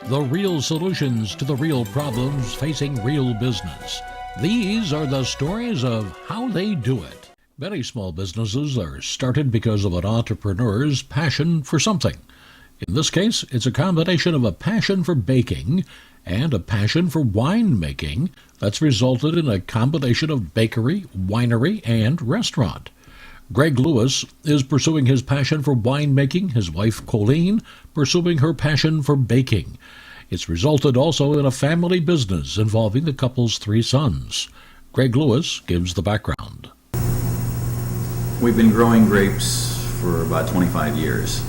The real solutions to the real problems facing real business. These are the stories of how they do it. Many small businesses are started because of an entrepreneur's passion for something. In this case, it's a combination of a passion for baking and a passion for winemaking that's resulted in a combination of bakery, winery, and restaurant. Greg Lewis is pursuing his passion for winemaking, his wife Colleen pursuing her passion for baking. It's resulted also in a family business involving the couple's 3 sons. Greg Lewis gives the background. We've been growing grapes for about 25 years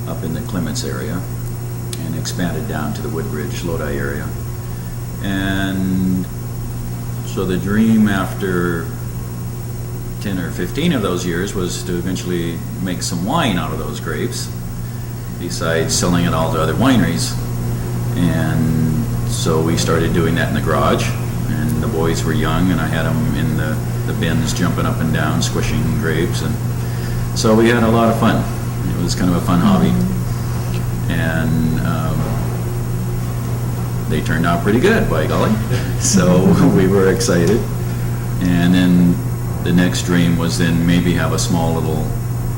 up in the Clements area and expanded down to the Woodbridge, Lodi area. And so the dream after 10 or 15 of those years was to eventually make some wine out of those grapes, besides selling it all to other wineries. And so we started doing that in the garage, and the boys were young, and I had them in the bins jumping up and down, squishing grapes, and so we had a lot of fun. It was kind of a fun hobby, and they turned out pretty good, by golly. So we were excited, and then the next dream was then maybe have a small little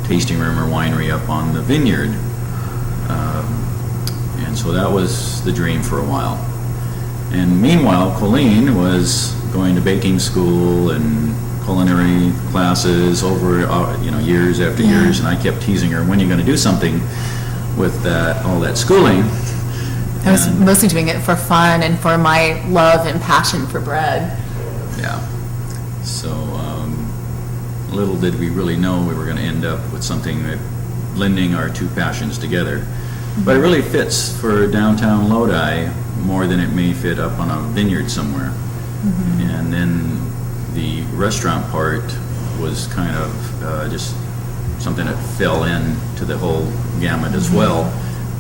tasting room or winery up on the vineyard. And so that was the dream for a while. And meanwhile, Colleen was going to baking school and culinary classes over years after years, and I kept teasing her, when are you going to do something with all that schooling? I was mostly doing it for fun and for my love and passion for bread. Yeah. So little did we really know we were going to end up with something that blending our 2 passions together. Mm-hmm. But it really fits for downtown Lodi more than it may fit up on a vineyard somewhere. Mm-hmm. And then the restaurant part was kind of just something that fell into the whole gamut as well,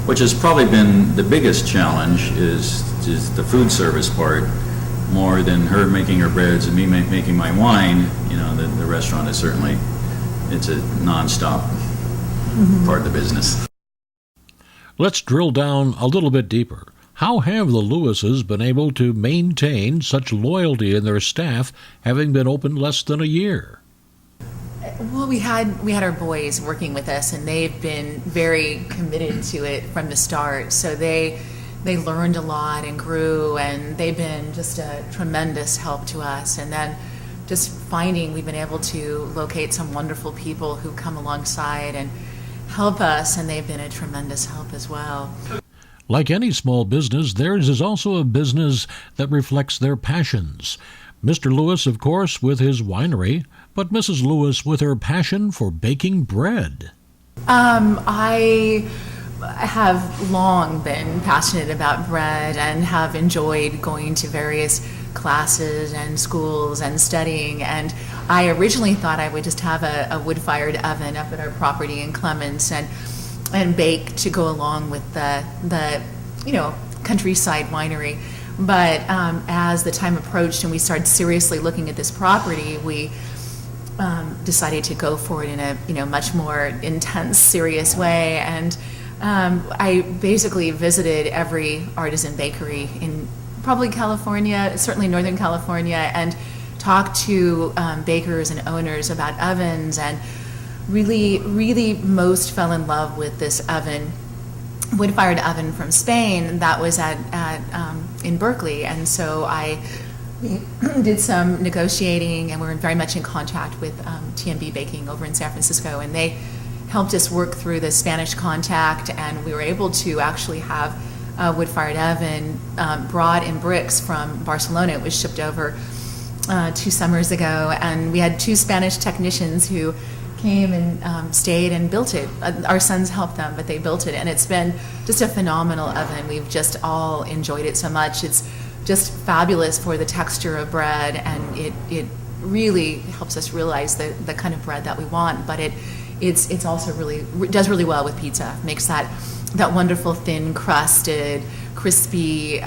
which has probably been the biggest challenge is the food service part. More than her making her breads and me making my wine, the restaurant is certainly, it's a non-stop part of the business. Let's drill down a little bit deeper. How have the Lewises been able to maintain such loyalty in their staff, having been open less than a year? Well, we had our boys working with us, and they've been very committed to it from the start. So they learned a lot and grew, and they've been just a tremendous help to us. And then just finding we've been able to locate some wonderful people who come alongside and help us, and they've been a tremendous help as well. Like any small business, theirs is also a business that reflects their passions. Mr. Lewis, of course, with his winery, but Mrs. Lewis with her passion for baking bread. I have long been passionate about bread and have enjoyed going to various classes and schools and studying, and I originally thought I would just have a wood-fired oven up at our property in Clements and bake to go along with the countryside winery. But as the time approached and we started seriously looking at this property, we decided to go for it in a much more intense, serious way. And I basically visited every artisan bakery in probably California, certainly Northern California, and talked to bakers and owners about ovens, and really most fell in love with this oven, wood-fired oven from Spain that was in Berkeley. And so I did some negotiating, and we were very much in contact with TMB Baking over in San Francisco, and they helped us work through the Spanish contact, and we were able to actually have a wood-fired oven brought in bricks from Barcelona. It was shipped over 2 summers ago, and we had 2 Spanish technicians who came and stayed and built it. Our sons helped them, but they built it, and it's been just a phenomenal oven. We've just all enjoyed it so much. It's just fabulous for the texture of bread, and it really helps us realize the kind of bread that we want, but it's also does really well with pizza. Makes that wonderful thin crusted, crispy,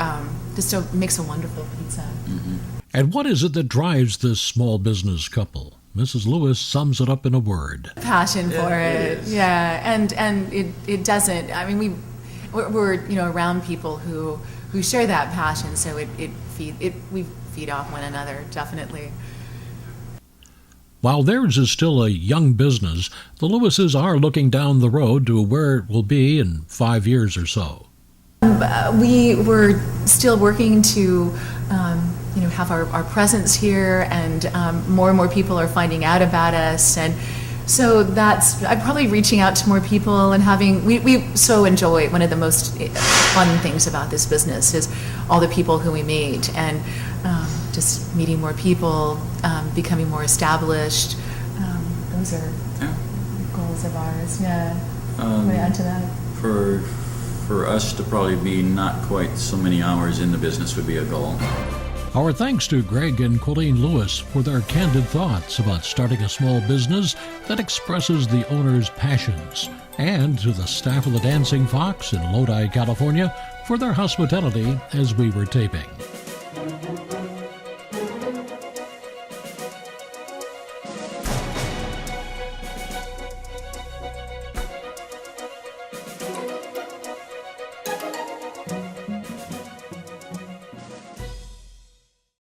makes a wonderful pizza. Mm-hmm. And what is it that drives this small business couple? Mrs. Lewis sums it up in a word. Passion for it. Yeah, and it doesn't, I mean, we're around people who share that passion, so we feed off one another, definitely. While theirs is still a young business, the Lewises are looking down the road to where it will be in 5 years or so. We were still working to have our presence here, and more people are finding out about us, and so I'm probably reaching out to more people and we so enjoy, one of the most fun things about this business is all the people who we meet, and just meeting more people, becoming more established. Those are goals of ours. Yeah. Want to add to that? For us to probably be not quite so many hours in the business would be a goal. Our thanks to Greg and Colleen Lewis for their candid thoughts about starting a small business that expresses the owner's passions, and to the staff of the Dancing Fox in Lodi, California, for their hospitality as we were taping.